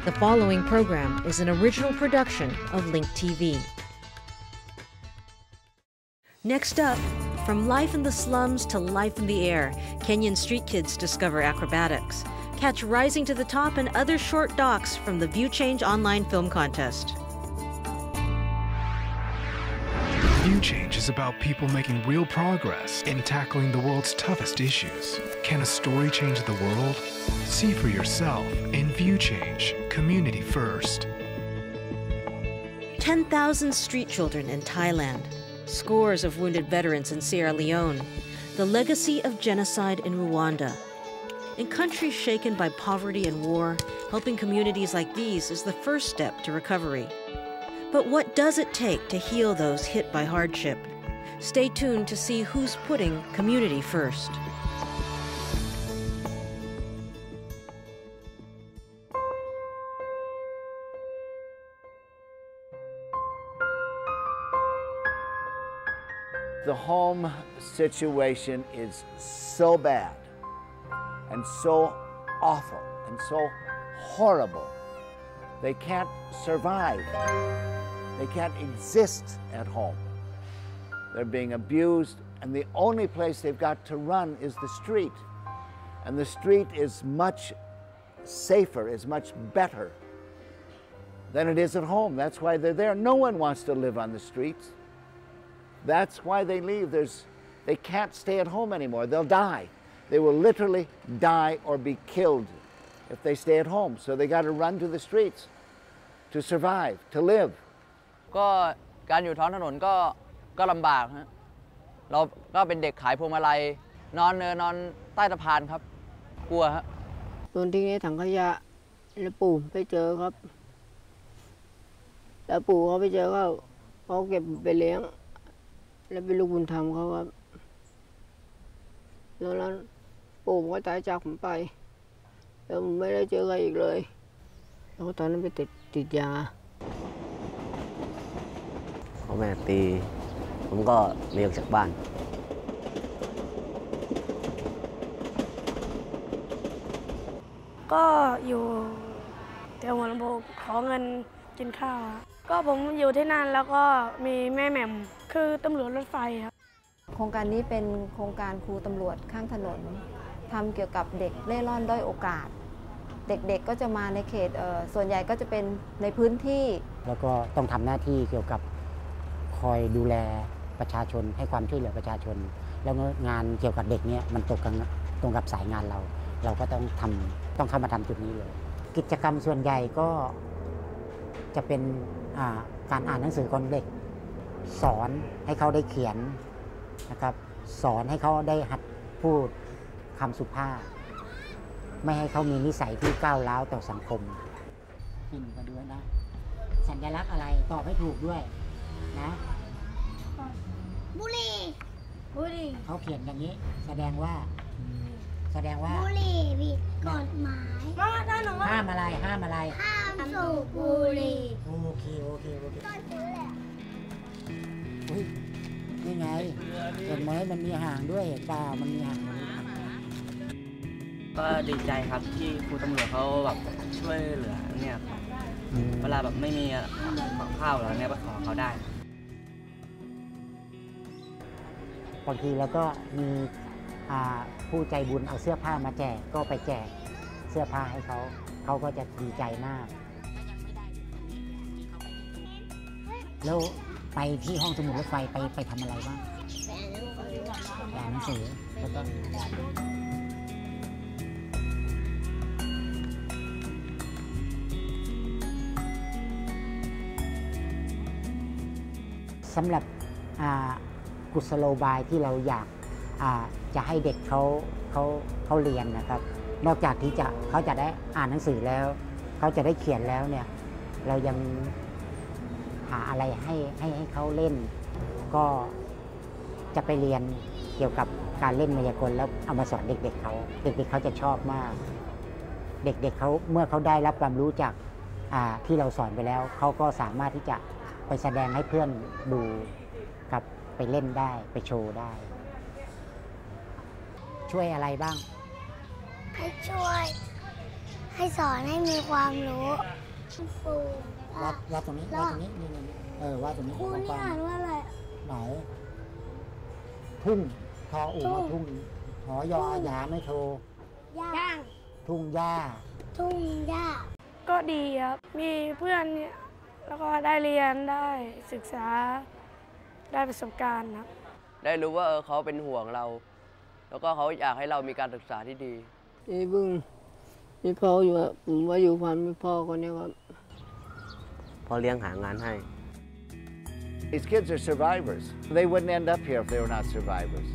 The following program is an original production of Link TV. Next up, from life in the slums to life in the air, Kenyan street kids discover acrobatics. Catch Rising to the Top and other short docs from the ViewChange online film contest. ViewChange is about people making real progress in tackling the world's toughest issues. Can a story change the world? See for yourself in ViewChange, community first. 10,000 street children in Thailand. Scores of wounded veterans in Sierra Leone. The legacy of genocide in Rwanda. In countries shaken by poverty and war, helping communities like these is the first step to recovery. But what does it take to heal those hit by hardship? Stay tuned to see who's putting community first. The home situation is so bad and so awful and so horrible. They can't survive. They can't exist at home. They're being abused, and the only place they've got to run is the street. And the street is much safer, is much better than it is at home. That's why they're there. No one wants to live on the streets. That's why they leave. They can't stay at home anymore. They'll die. They will literally die or be killed if they stay at home. So they got to run to the streets to survive, to live. ก็การอยู่ท้องถนนก็ลำบากฮะเราก็เป็นเด็กขายพวงมาลัยนอนใต้สะพานครับกลัวฮะโดนทิ้งในถังขยะแล้วปู่ไปเจอครับแล้วปู่เขาไปเจอเขาเก็บไปเลี้ยงแล้วเป็นลูกบุญธรรมเขาครับแล้วปู่ก็ตายจากผมไปแล้วผมไม่ได้เจอใครอีกเลยแล้วตอนนั้นไปติดยาพ่อแม่ตีผมก็หนีออกจากบ้านก็อยู่แถวหัวลำโพงขอเงินกินข้าวก็ผมอยู่ที่นั่นแล้วก็มีแม่แหม่มคือตำรวจรถไฟครับโครงการนี้เป็นโครงการครูตำรวจข้างถนนทำเกี่ยวกับเด็กเล่ร่อนด้อยโอกาสเด็กๆก็จะมาในเขตส่วนใหญ่ก็จะเป็นในพื้นที่แล้วก็ต้องทำหน้าที่เกี่ยวกับคอยดูแลประชาชนให้ความช่วยเหลือประชาชนแล้วงานเกี่ยวกับเด็กเนี่ยมันตรงกับสายงานเราก็ต้องเข้ามาทำจุดนี้เลยกิจกรรมส่วนใหญ่ก็จะเป็นการอ่านหนังสือของเด็กสอนให้เขาได้เขียนนะครับสอนให้เขาได้หัดพูดคำสุภาพไม่ให้เขามีนิสัยที่ก้าวร้าวต่อสังคมขึ้นมาด้วยนะสัญลักษณ์อะไรตอบให้ถูกด้วยนะบุหรี่เขาเขียนอย่างนี้แสดงว่าบุหรี่ผิดกฎหมายห้ามอะไรห้ามสูบบุหรี่โอเคนี่ไงเห็นไหมมันมีห่างด้วยเห็นเปล่ามันมีห่างก็ดีใจครับที่ครูตำรวจเขาแบบช่วยเหลือเนี่ยเวลาแบบไม่มีข้าวแล้วเนี่ยก็ขอเขาได้บางทีแล้วก็มีผู้ใจบุญเอาเสื้อผ้ามาแจกก็ไปแจกเสื้อผ้าให้เขาก็จะดีใจมากแล้วไปที่ห้องสมุดรถไฟไปทำอะไรบ้างอ่านหนังสือแล้วก็สำหรับกุศโลบายที่เราอยากจะให้เด็กเขาเรียนนะครับนอกจากที่เขาจะได้อ่านหนังสือแล้วเขาจะได้เขียนแล้วเนี่ยเรายังหาอะไรให้เขาเล่นก็จะไปเรียนเกี่ยวกับการเล่นมายากลแล้วเอามาสอนเด็กๆเขาจะชอบมากเด็กๆเขาเมื่อเขาได้รับความรู้จากที่เราสอนไปแล้วเขาก็สามารถที่จะไปแสดงให้เพื่อนดูกับไปเล่นได้ไปโชว์ได้ช่วยอะไรบ้าง ให้ช่วย ให้สอนให้มีความรู้ครู วาดตรงนี้วาดตรงนี้นี่วาดตรงนี้ ครูนี่อ่านว่าอะไร ไหนทุ่งทออู่ทุ่งหอยออาหยาไม่โท ย่าง ทุ่งหญ้า ทุ่งหญ้า ก็ดีครับมีเพื่อนเนี่ยแล้วก็ได้เรียนได้ศึกษาได้ประสบการณ์ครับ ได้รู้ว่าเขาเป็นห่วงเรา แล้วก็เขาอยากให้เรามีการศึกษาที่ดี บึ้งมีพ่ออยู่ครับผมว่าอยู่ความมีพ่อคนนี้ครับ พ่อเลี้ยงหางานให้ These kids are survivors. They wouldn't end up here if they were not survivors.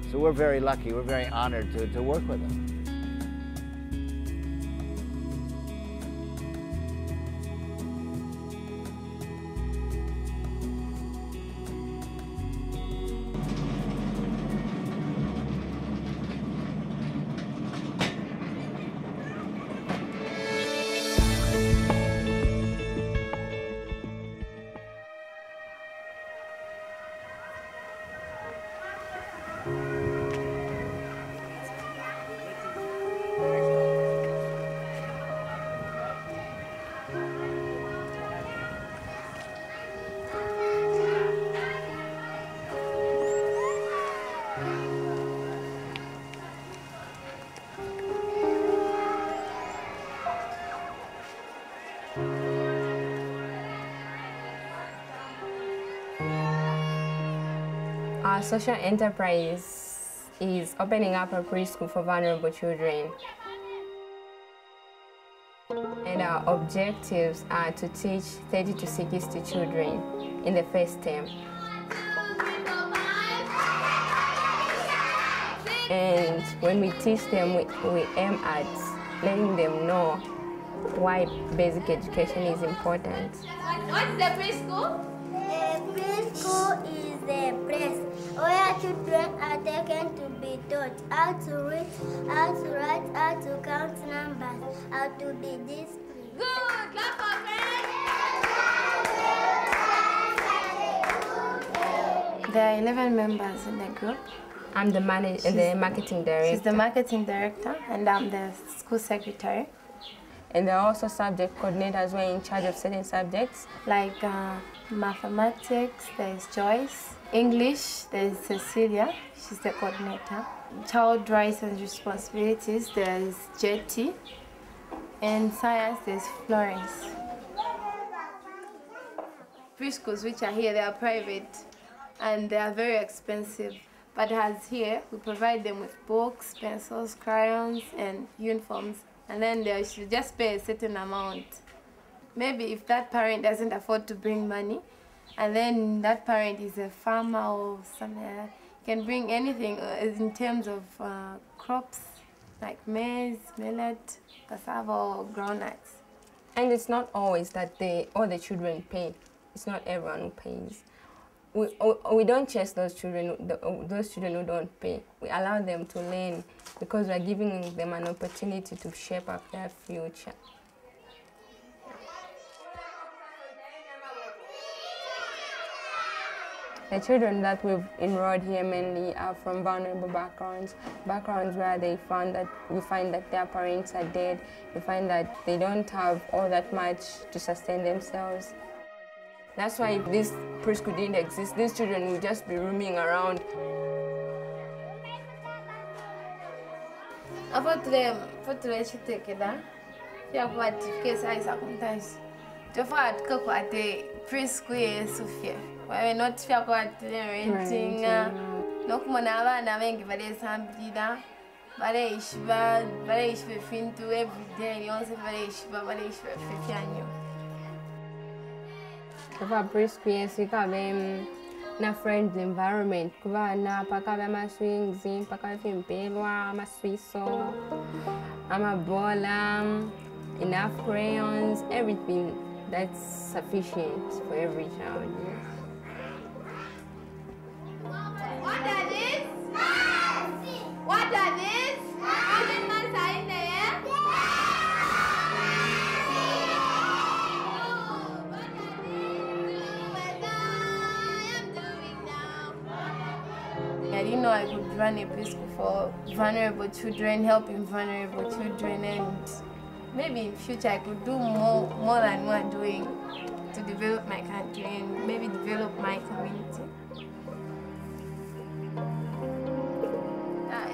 So we're very lucky. We're very honored to work with them. Our social enterprise is opening up a preschool for vulnerable children. And our objectives are to teach 30 to 60 children in the first term. And when we teach them, we aim at letting them know why basic education is important. What is the preschool? The preschool is the place where children are taken to be taught how to read, how to write, how to count numbers, how to be disciplined. Good! Clap for friends! There are 11 members in the group. I'm the marketing director. She's the marketing director, and I'm the school secretary. And there are also subject coordinators who are in charge of certain subjects. Like mathematics, there's Joyce. English, there's Cecilia, she's the coordinator. Child rights and responsibilities, there's Jetty. And science, there's Florence. Preschools which are here, they are private and they are very expensive. But as here, we provide them with books, pencils, crayons, and uniforms. And then they should just pay a certain amount. Maybe if that parent doesn't afford to bring money, and then that parent is a farmer or something, can bring anything in terms of crops, like maize, millet, cassava, or groundnuts. And it's not always that all the children pay. It's not everyone who pays. We don't chase those children who don't pay. We allow them to learn because we're giving them an opportunity to shape up their future. The children that we've enrolled here mainly are from vulnerable backgrounds where we find that their parents are dead, we find that they don't have all that much to sustain themselves. That's why if this preschool didn't exist, these children would just be roaming around. We're not sure what renting. No kumona abana bengi balesambirira bareyishiba fintu every day yonse bareyishiba fifyanyo. Kuva preschool sikabe na friends environment kuva na pakabe ama swings pakabe fimpelwa ama swiso ama bola, enough crayons, everything that's sufficient for every child. What are these? What are these? How many months are in there? I didn't know I could run a preschool for vulnerable children, helping vulnerable children, and maybe in future I could do more than what I'm doing to develop my country and maybe develop my community.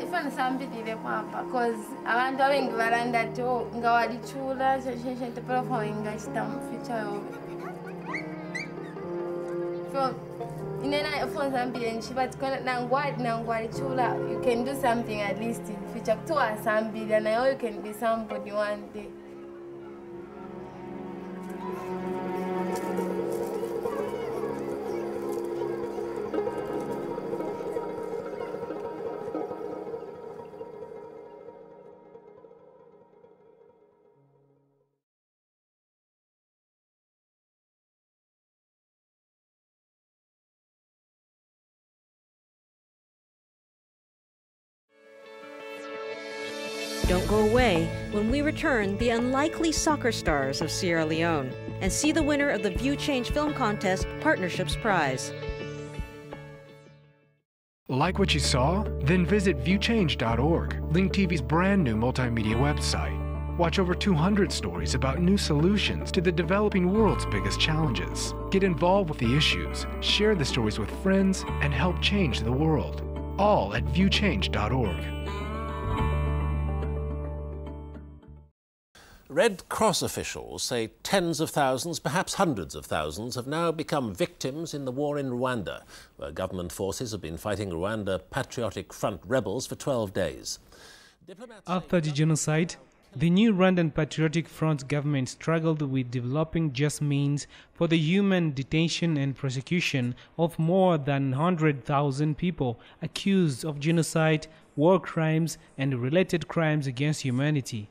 Ifana sambidile kwapa cause abantu abengi balanda to nga walichula shente profo ingashita mu future yo. So inena ifona sambidile nshibati kona nangwalichula you can do something at least in future to sambidile na you can be somebody one day. Don't go away. When we return, the unlikely soccer stars of Sierra Leone, and see the winner of the ViewChange Film Contest Partnerships Prize. Like what you saw? Then visit ViewChange.org, Link TV's brand new multimedia website. Watch over 200 stories about new solutions to the developing world's biggest challenges. Get involved with the issues, share the stories with friends, and help change the world. All at ViewChange.org. Red Cross officials say tens of thousands, perhaps hundreds of thousands, have now become victims in the war in Rwanda, where government forces have been fighting Rwanda Patriotic Front rebels for 12 days. After the genocide, the new Rwandan Patriotic Front government struggled with developing just means for the human detention and prosecution of more than 100,000 people accused of genocide, war crimes, and related crimes against humanity.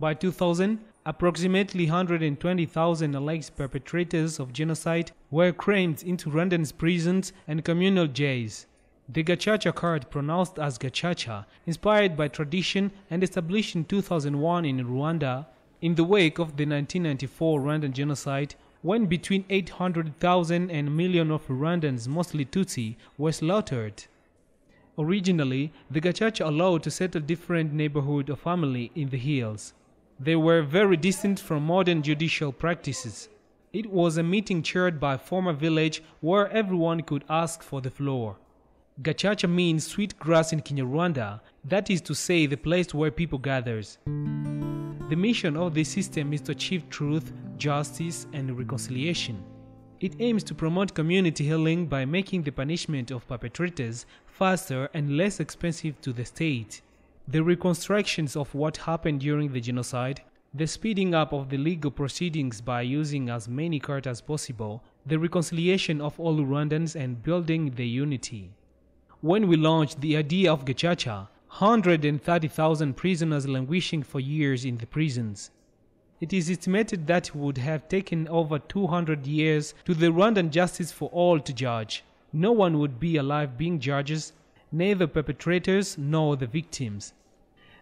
By 2000, approximately 120,000 alleged perpetrators of genocide were crammed into Rwandan's prisons and communal jails. The Gacaca card, pronounced as Gacaca, inspired by tradition and established in 2001 in Rwanda, in the wake of the 1994 Rwandan genocide, when between 800,000 and a million of Rwandans, mostly Tutsi, were slaughtered. Originally, the Gacaca allowed to settle different neighborhoods or family in the hills. They were very distant from modern judicial practices. It was a meeting chaired by a former village where everyone could ask for the floor. Gacaca means sweet grass in Kinyarwanda, that is to say the place where people gathers. The mission of this system is to achieve truth, justice, and reconciliation. It aims to promote community healing by making the punishment of perpetrators faster and less expensive to the state. The reconstructions of what happened during the genocide, the speeding up of the legal proceedings by using as many cards as possible, the reconciliation of all Rwandans and building the unity. When we launched the idea of Gacaca, 130,000 prisoners languishing for years in the prisons. It is estimated that it would have taken over 200 years to the Rwandan justice for all to judge. No one would be alive being judges, neither perpetrators nor the victims.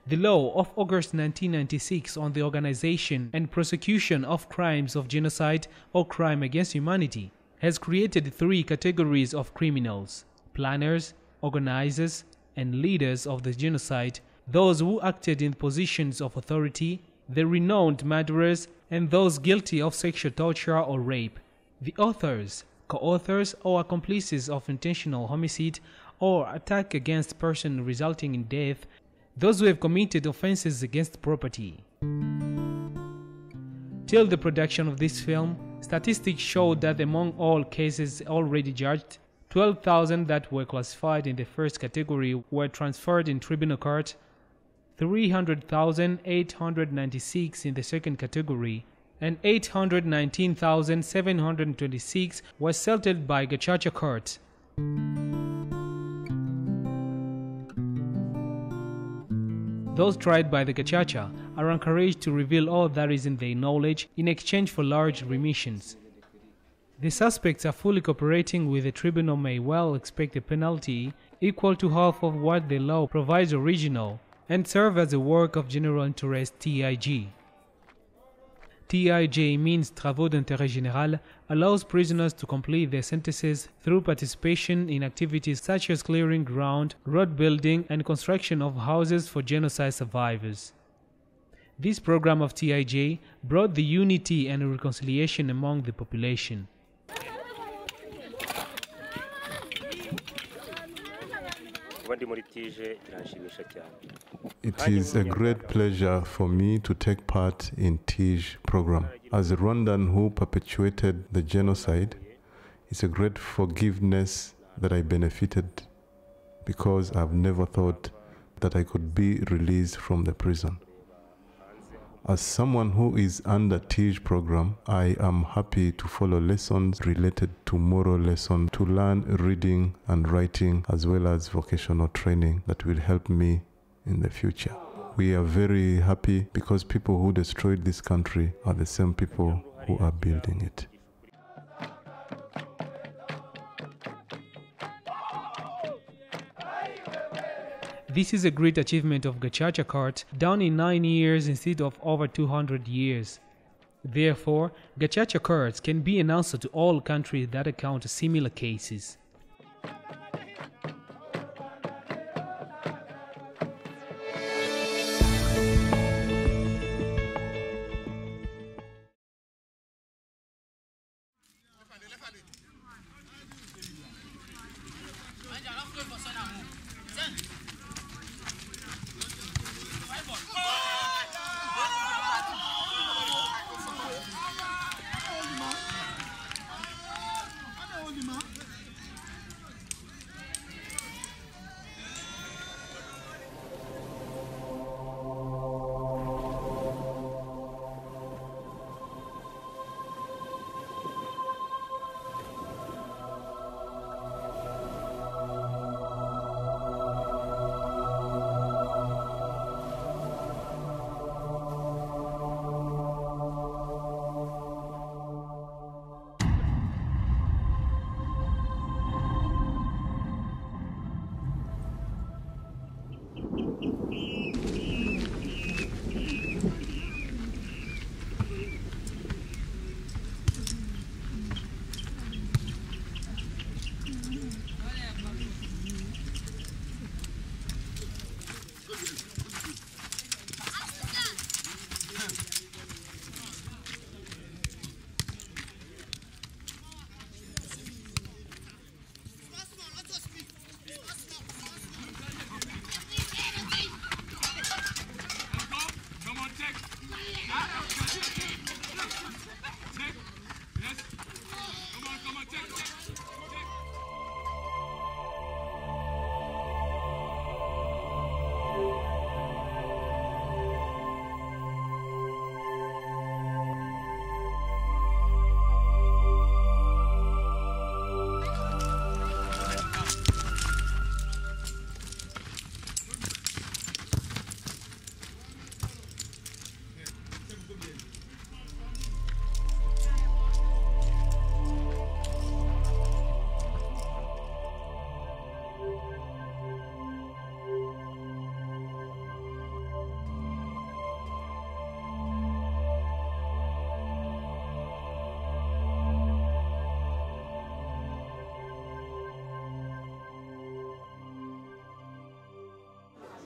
The law of August 1996 on the organization and prosecution of crimes of genocide or crime against humanity has created 3 categories of criminals: planners, organizers, and leaders of the genocide, those who acted in positions of authority, the renowned murderers, and those guilty of sexual torture or rape, the authors, co-authors, or accomplices of intentional homicide or attack against person resulting in death, those who have committed offenses against property. Till the production of this film, statistics showed that among all cases already judged, 12,000 that were classified in the first category were transferred in tribunal court, 300,896 in the second category, and 819,726 were settled by Gacaca court. Those tried by the Gacaca are encouraged to reveal all that is in their knowledge in exchange for large remissions. The suspects are fully cooperating with the tribunal may well expect a penalty equal to half of what the law provides original and serve as a work of general interest TIG. TIG means Travaux d'intérêt général, allows prisoners to complete their sentences through participation in activities such as clearing ground, road building, and construction of houses for genocide survivors. This program of TIJ brought the unity and reconciliation among the population. It is a great pleasure for me to take part in TIJ program. As a Rwandan who perpetuated the genocide, it's a great forgiveness that I benefited because I've never thought that I could be released from the prison. As someone who is under TIJ program, I am happy to follow lessons related to moral lessons, to learn reading and writing, as well as vocational training that will help me in the future. We are very happy because people who destroyed this country are the same people who are building it. This is a great achievement of Gacaca carts, done in 9 years instead of over 200 years. Therefore, Gacaca carts can be an answer to all countries that encounter similar cases.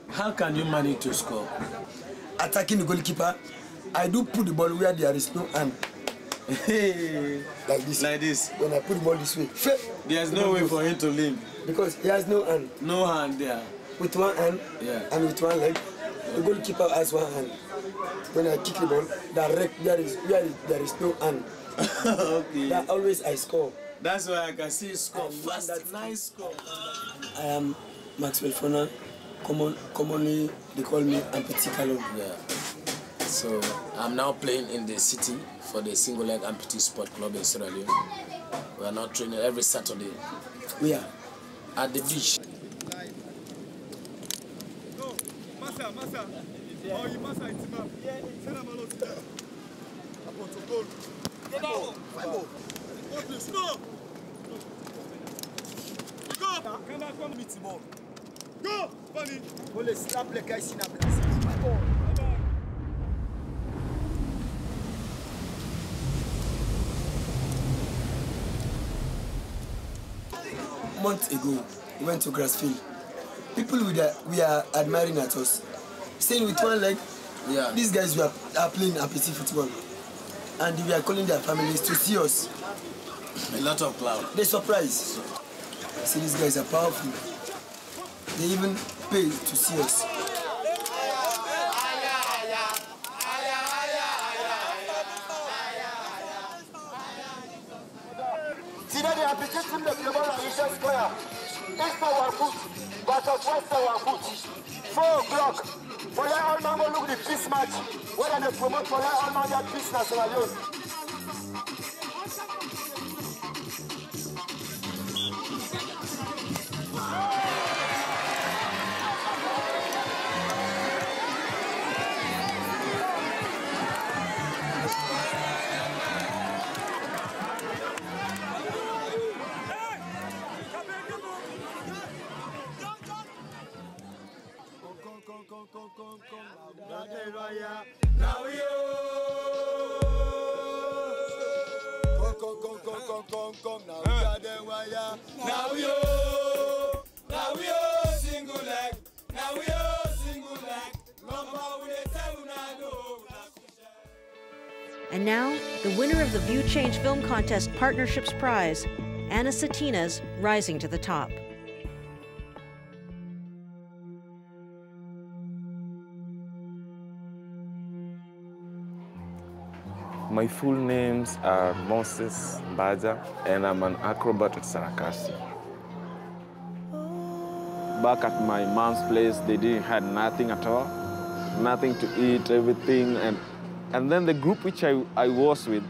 How can you manage to score? Attacking the goalkeeper, I do put the ball where there is no hand. Like this. Like this. When I put the ball this way, there's no way for him to limp. Because he has no hand. No hand there. With one hand and with one leg, the goalkeeper has one hand. When I kick the ball, direct there is no hand. Okay. That always I score. That's why I can see you score fast. That nice score. I am Maxwell Fona. Commonly they call me Amputee Kalon. Yeah. So I'm now playing in the city for the single leg amputee sport club in Sierra Leone. We are now training every Saturday. We are at the beach. No, Massa. Oh, you Massa, it's enough. Send him a lot to them. Go! Come meet him all. Go! Funny! Ole slap le guy in a place. Months ago, we went to Grassfield. People we are admiring at us, saying with one leg, Yeah. These guys are playing appetit football. And we are calling their families to see us. A lot of cloud. They're surprised. See, these guys are powerful. They even pay to see us. Today they are beginning the global Asia Square. East our foot, versus West our foot. 4 o'clock. For let all man go look the peace match. Whether they promote for let all man get peace na Sierra Leone. And now, the winner of the ViewChange Film Contest Partnerships Prize, Anna Satina's Rising to the Top. My full names are Moses Baja, and I'm an acrobat at Sarakasi. Back at my mom's place, they didn't have nothing at all, nothing to eat, everything. And then the group which I was with,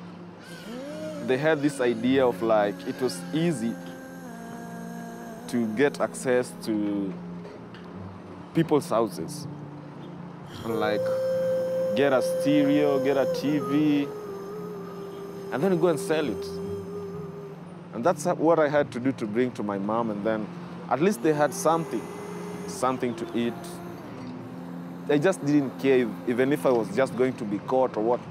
they had this idea of like, it was easy to get access to people's houses. Like, get a stereo, get a TV, and then go and sell it. And that's what I had to do to bring to my mom, and then at least they had something to eat. I just didn't care even if I was just going to be caught or what.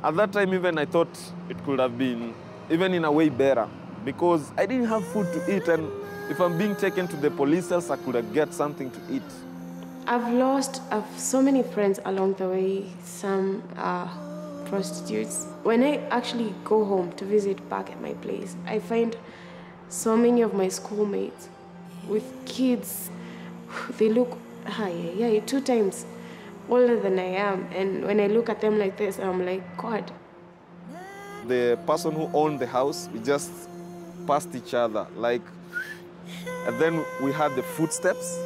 At that time, even I thought it could have been, even in a way, better, because I didn't have food to eat, and if I'm being taken to the police cells, I could have get something to eat. I've lost so many friends along the way. Some are prostitutes. When I actually go home to visit back at my place, I find so many of my schoolmates with kids. They look 2 times older than I am. And when I look at them like this, I'm like, God. The person who owned the house, we just passed each other, like, and then we had the footsteps,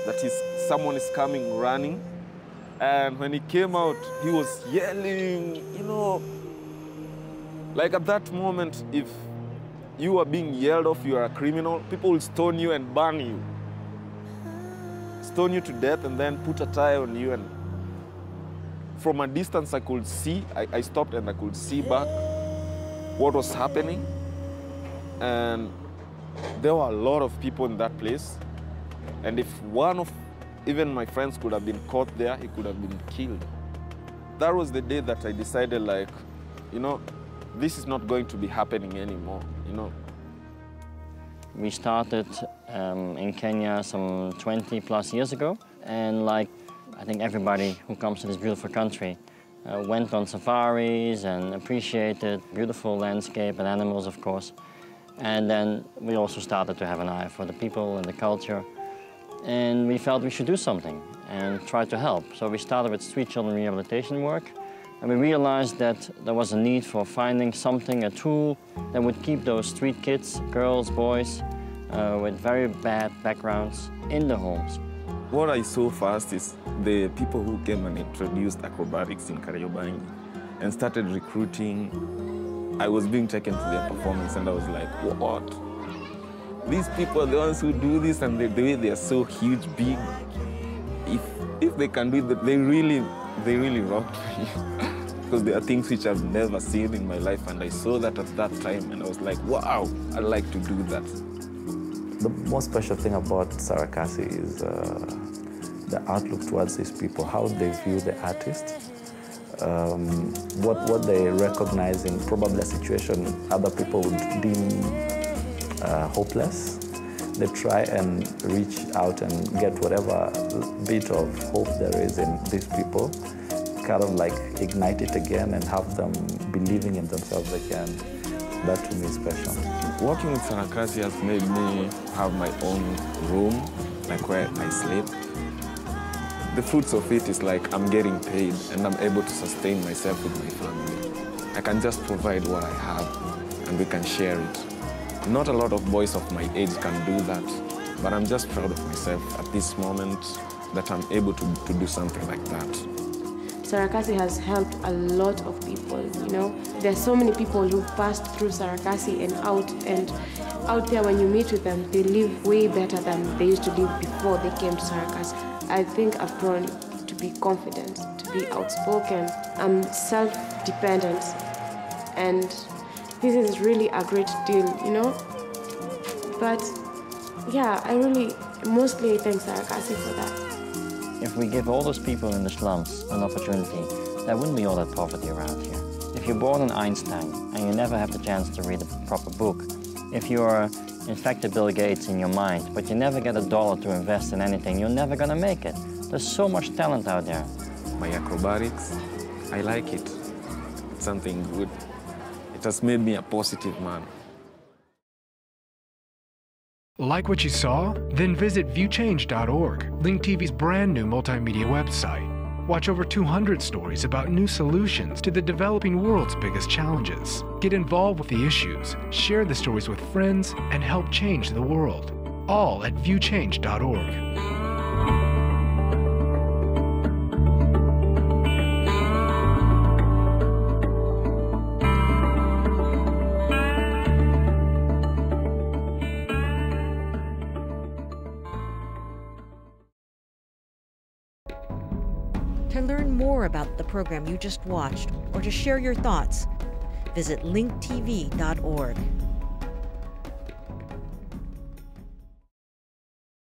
that is, someone is coming running. And when he came out, he was yelling, you know. Like at that moment, if you are being yelled off, you are a criminal, people will stone you and burn you. Stone you to death and then put a tie on you. And from a distance, I could see, I stopped and I could see back what was happening. And there were a lot of people in that place. And if one of even my friends could have been caught there, he could have been killed. That was the day that I decided, like, you know, this is not going to be happening anymore, you know. We started in Kenya some 20+ years ago. And like, I think everybody who comes to this beautiful country went on safaris and appreciated beautiful landscape and animals, of course. And then we also started to have an eye for the people and the culture. And we felt we should do something and try to help. So we started with street children rehabilitation work. And we realized that there was a need for finding something, a tool, that would keep those street kids, girls, boys, with very bad backgrounds in the homes. What I saw first is the people who came and introduced acrobatics in Kariobangi and started recruiting. I was being taken to their performance and I was like, what? These people are the ones who do this, and the way they are so huge, big. If they can do it, they really rocked me. Because there are things which I've never seen in my life, and I saw that at that time, and I was like, wow, I'd like to do that. The most special thing about Sarakasi is the outlook towards these people, how they view the artist, what they recognize in probably a situation other people would deem hopeless. They try and reach out and get whatever bit of hope there is in these people kind of like ignite it again and have them believing in themselves again. That to me is special. Working with Sarakasi has made me have my own room, like where I sleep. The fruits of it is like I'm getting paid and I'm able to sustain myself with my family. I can just provide what I have and we can share it. Not a lot of boys of my age can do that, but I'm just proud of myself at this moment that I'm able to do something like that. Sarakasi has helped a lot of people, you know. There are so many people who passed through Sarakasi and out there when you meet with them, they live way better than they used to live before they came to Sarakasi. I think I've grown to be confident, to be outspoken. I'm self-dependent, and this is really a great deal, you know. But yeah, I really mostly thank Sarakasi for that. If we give all those people in the slums an opportunity, there wouldn't be all that poverty around here. If you're born an Einstein and you never have the chance to read a proper book, if you're in fact a Bill Gates in your mind, but you never get $1 to invest in anything, you're never gonna make it. There's so much talent out there. My acrobatics, I like it. It's something good. It has made me a positive man. Like what you saw? Then visit ViewChange.org, Link TV's brand new multimedia website. Watch over 200 stories about new solutions to the developing world's biggest challenges. Get involved with the issues, share the stories with friends, and help change the world. All at ViewChange.org. To learn more about the program you just watched or to share your thoughts, visit linktv.org.